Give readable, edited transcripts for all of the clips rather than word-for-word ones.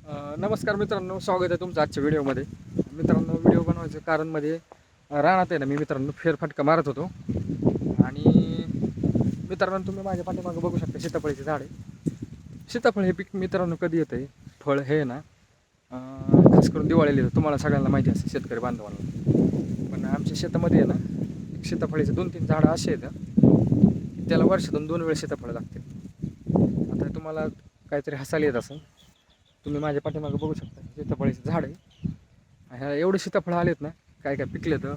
नमस्कार मित्रांनो, स्वागत आहे तुमचं आजच्या व्हिडिओमध्ये. मित्रांनो, व्हिडिओ बनवायचं कारण रानात आहे ना, मी मित्रांनो फेरफटका मारत होतो आणि मित्रांनो तुम्ही माझ्या पाठीमागं बघू शकता सीताफळीचे झाड आहे. सीताफळ हे पीक मित्रांनो कधी येतं आहे? फळ हे ना खास करून दिवाळीला येतं. तुम्हाला सगळ्यांना माहिती असते शेतकरी बांधवांना. पण आमच्या शेतामध्ये आहे ना एक सीताफळीचे 2-3 झाडं असे आहेत त्याला वर्षातून 2 वेळेस सीताफळं लागते. आता तुम्हाला काहीतरी हसायला येत असेल. तुम्ही माझ्या पाठीमागं बघू शकता सीताफळीचं झाड आहे. ह्या एवढे सीताफळं आलेत ना, काय काय पिकले तर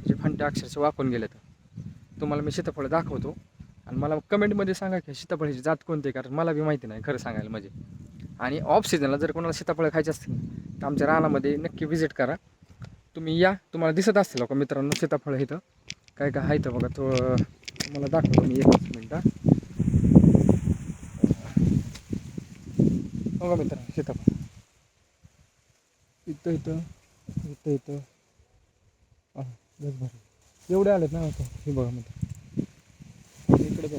जे फांटे अक्षरशः वाकून गेले. तर तुम्हाला मी सीताफळं दाखवतो आणि मला कमेंटमध्ये सांगा की सीताफळाची जात कोणती आहे, कारण मला बी माहिती नाही खरं सांगायला म्हणजे. आणि ऑफ सीझनला जर कोणाला सीताफळं खायची असतील तर आमच्या रानामध्ये नक्की व्हिजिट करा. तुम्ही या, तुम्हाला दिसत असतील का मित्रांनो सीताफळं इथं काय काय आहे. तर बघा तो तुम्हाला दाखवतो मी, एकच मिनटं. बघा मित्रांनो सीताफळ इथं इथं इथं इथं बरं एवढे आलेत ना आता. हे बघा मित्र, इकडे बघा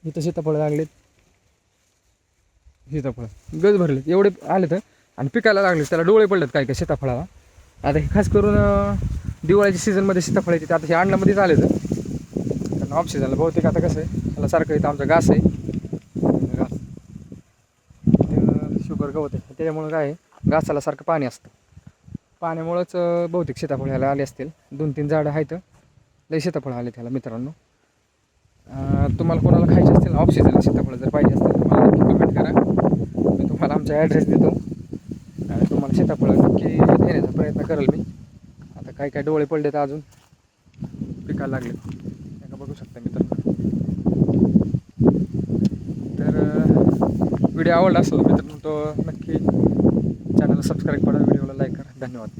इथं सीताफळ लागलेत. सीताफळ गज भरलेत, एवढे आलेत आणि पिकायला लागले. त्याला डोळे पडलेत काय काय सीताफळाला. आता हे खास करून दिवाळीच्या सीझनमध्ये सीताफळ येते. आता हे अंडामध्येच आलेत, कारण ऑफ सीझनला बहुतेक आता कसं आहे त्याला सारखं इथं आमचा घास आहे, घास शुगर गवत आहे त्याच्यामुळं काय आहे घासाला सारखं पाणी असतं. पाण्यामुळंच बहुतेक सीताफळ ह्याला आले असतील. 2-3 झाडं आहेत, लई सीताफळ आले त्याला मित्रांनो. तुम्हाला कोणाला खायचे असतील ऑफ सीझनला सीताफळ जर पाहिजे असतील तर मला नक्की कमेंट करा. मी तुम्हाला आमचा ॲड्रेस देतो आणि तुम्हाला सीताफळ नक्की देण्याचा प्रयत्न करेल मी. आता काय काय डोळे पडले तर अजून पिकायला लागले, का बघू शकता मित्रांनो. तर व्हिडिओ आवडला असेल मित्रांनो तो नक्की चॅनलला सबस्क्राईब करा, व्हिडिओला लाईक करा. धन्यवाद.